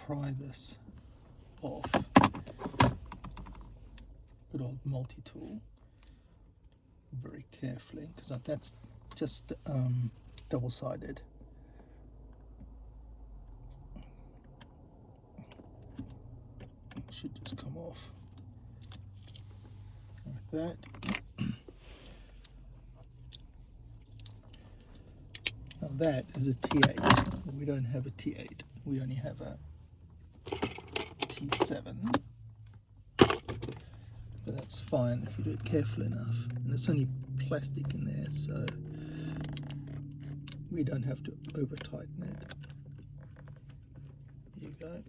pry this off. Good old multi-tool, very carefully, because that's just double-sided. It should just come off like that. Now that is a T8. We don't have a T8. We only have a T7. But that's fine if you do it carefully enough. And there's only plastic in there, so we don't have to over tighten it. There you go.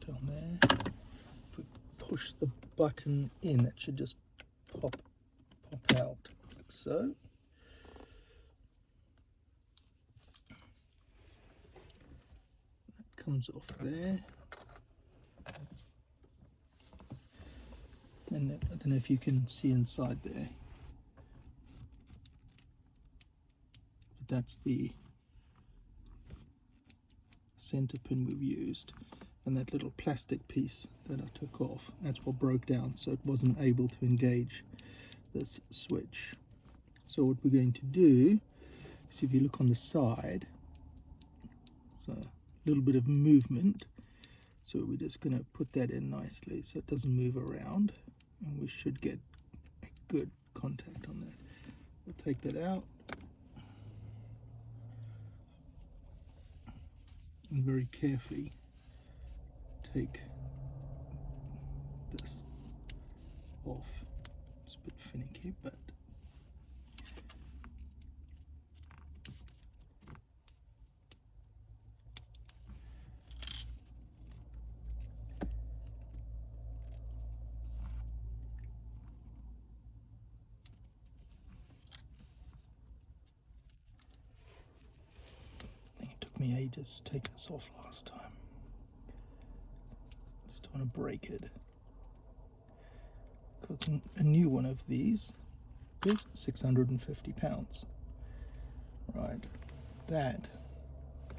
Down there. If we push the button in, it should just pop out like so. That comes off there. And I don't know if you can see inside there. But that's the center pin we've used. And that little plastic piece that I took off, that's what broke down, so it wasn't able to engage this switch. So what we're going to do is, if you look on the side, so a little bit of movement, so we're just going to put that in nicely so it doesn't move around, and we should get a good contact on that. We'll take that out and very carefully take this off. It's a bit finicky, but I think it took me ages to take this off last time. Just don't want to break it. Because a new one of these is £650. Right, that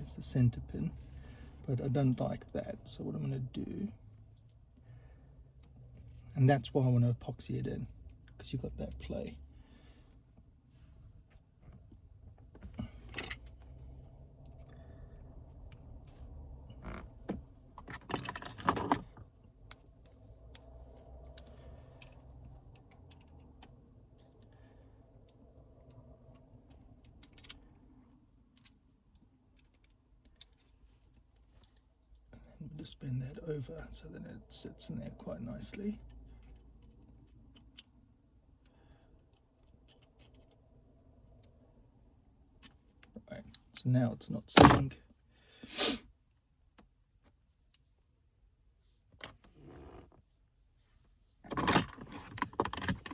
is the center pin, but I don't like that, so what I'm going to do, and that's why I want to epoxy it in, because you've got that play. Just bend that over so that it sits in there quite nicely. Right, so now it's not sitting.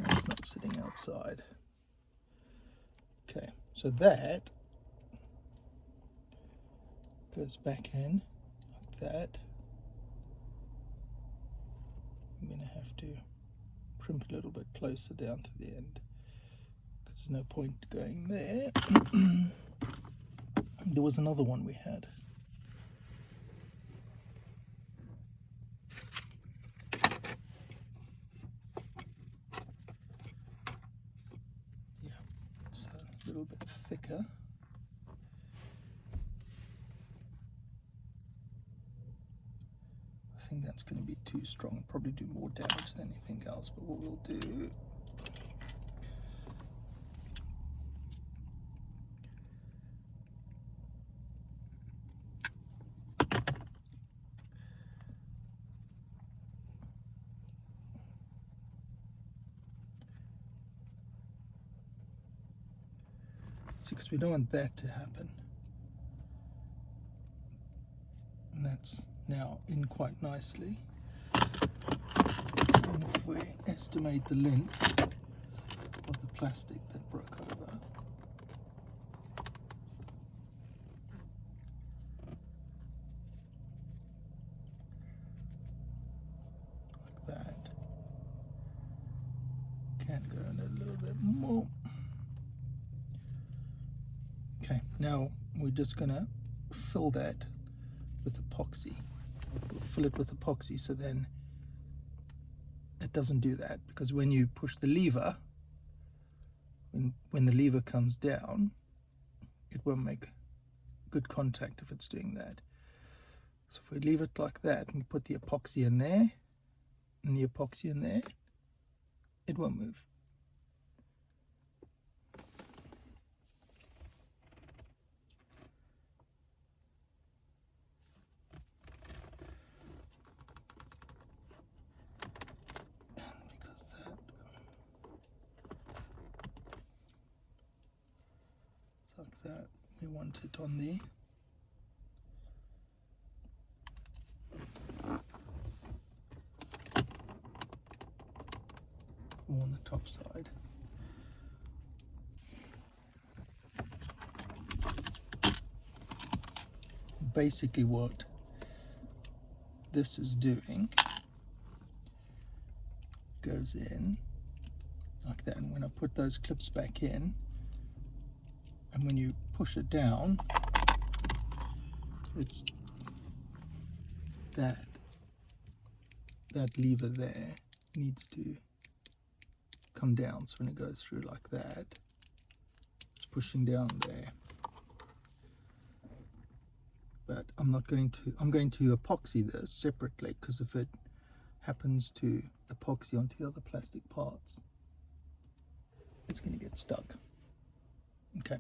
It's not sitting outside. Okay, so that goes back in like that. I'm going to have to crimp a little bit closer down to the end, because there's no point going there. There was another one we had. Yeah, it's a little bit thicker. I think that's going to be too strong, probably do more damage than anything else, but what we'll do, because we don't want that to happen. And that's now in quite nicely. And if we estimate the length of the plastic that broke over, like that, can go in a little bit more. Okay, now we're just gonna fill that with epoxy. We'll fill it with epoxy so then it doesn't do that, because when you push the lever, when the lever comes down, it won't make good contact if it's doing that. So if we leave it like that and put the epoxy in there and the epoxy in there, it won't move. Like that, we want it on the on the top side. Basically what this is doing, goes in like that, and when I put those clips back in, and when you push it down, it's that lever there needs to come down. So when it goes through like that, it's pushing down there. But I'm going to epoxy this separately, because if it happens to epoxy onto the other plastic parts, it's going to get stuck. Okay.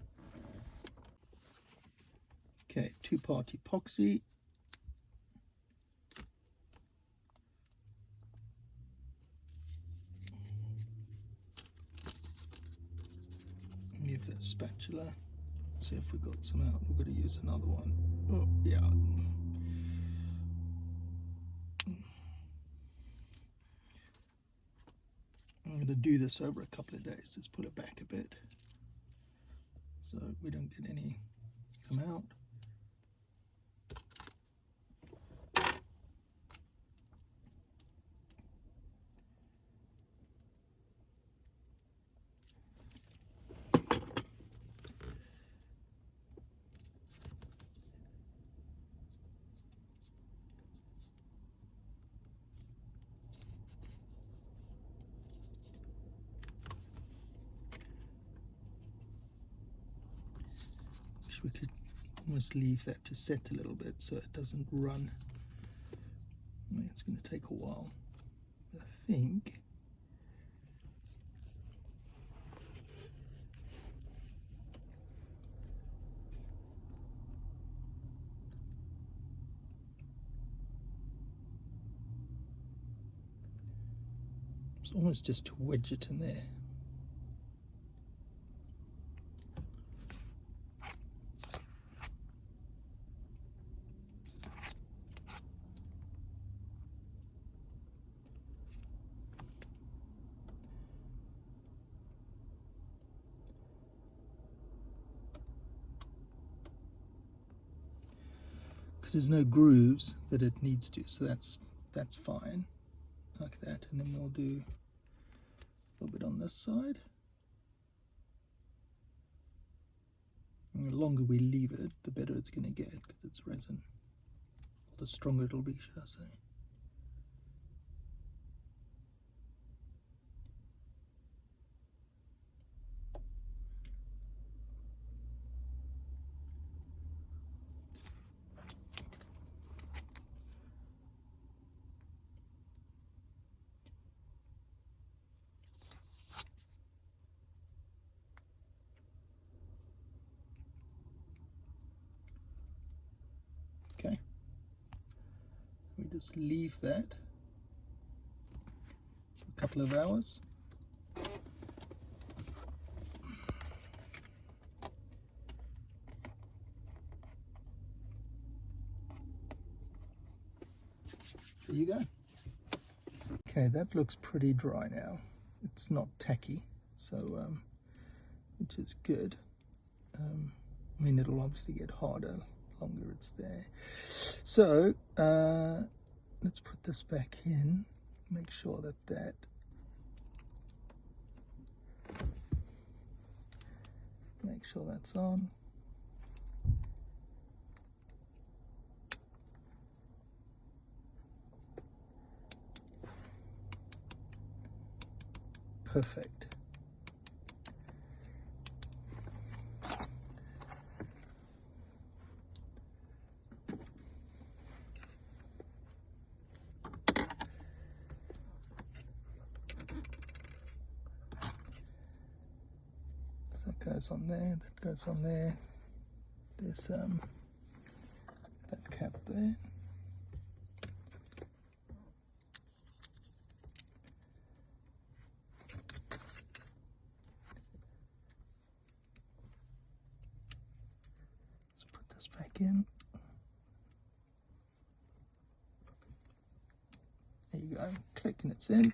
Okay, 2-part epoxy. Move that spatula. See if we got some out. We've got to use another one. Oh, yeah. I'm going to do this over a couple of days. Just pull it back a bit so we don't get any come out. We could almost leave that to set a little bit so it doesn't run. I mean, it's going to take a while. I think it's almost just to wedge it in there. Because there's no grooves that it needs to, so that's fine, like that. And then we'll do a little bit on this side. And the longer we leave it, the better it's going to get, because it's resin. Or the stronger it'll be, should I say. Okay, we just leave that for a couple of hours. There you go. Okay, that looks pretty dry now. It's not tacky, so which is good. I mean, it'll obviously get harder the longer it's there. So let's put this back in. Make sure that make sure that's on. Perfect. So that goes on there, that goes on there. There's that cap there. Let's put this back in. There you go, click and it's in.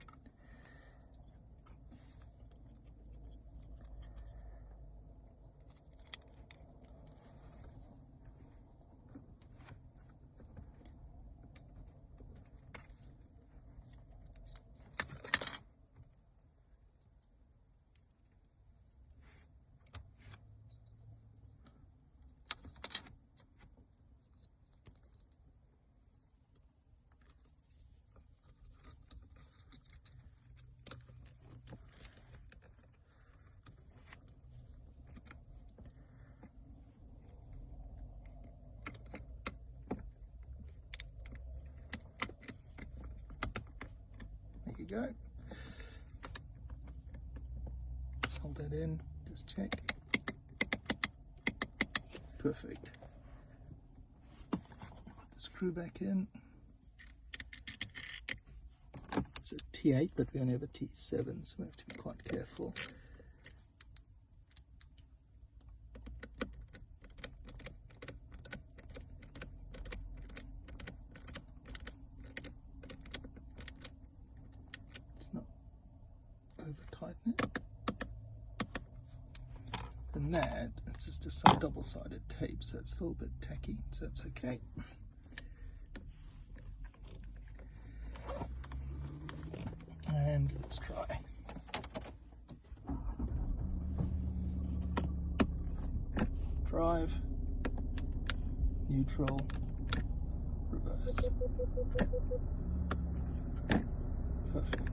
Go. Hold that in, just check. Perfect. Put the screw back in. It's a T8, but we only have a T7, so we have to be quite careful. Tighten it. And that, it's just some double-sided tape, so it's a little bit tacky, so it's okay. And let's try. Drive, neutral, reverse. Perfect.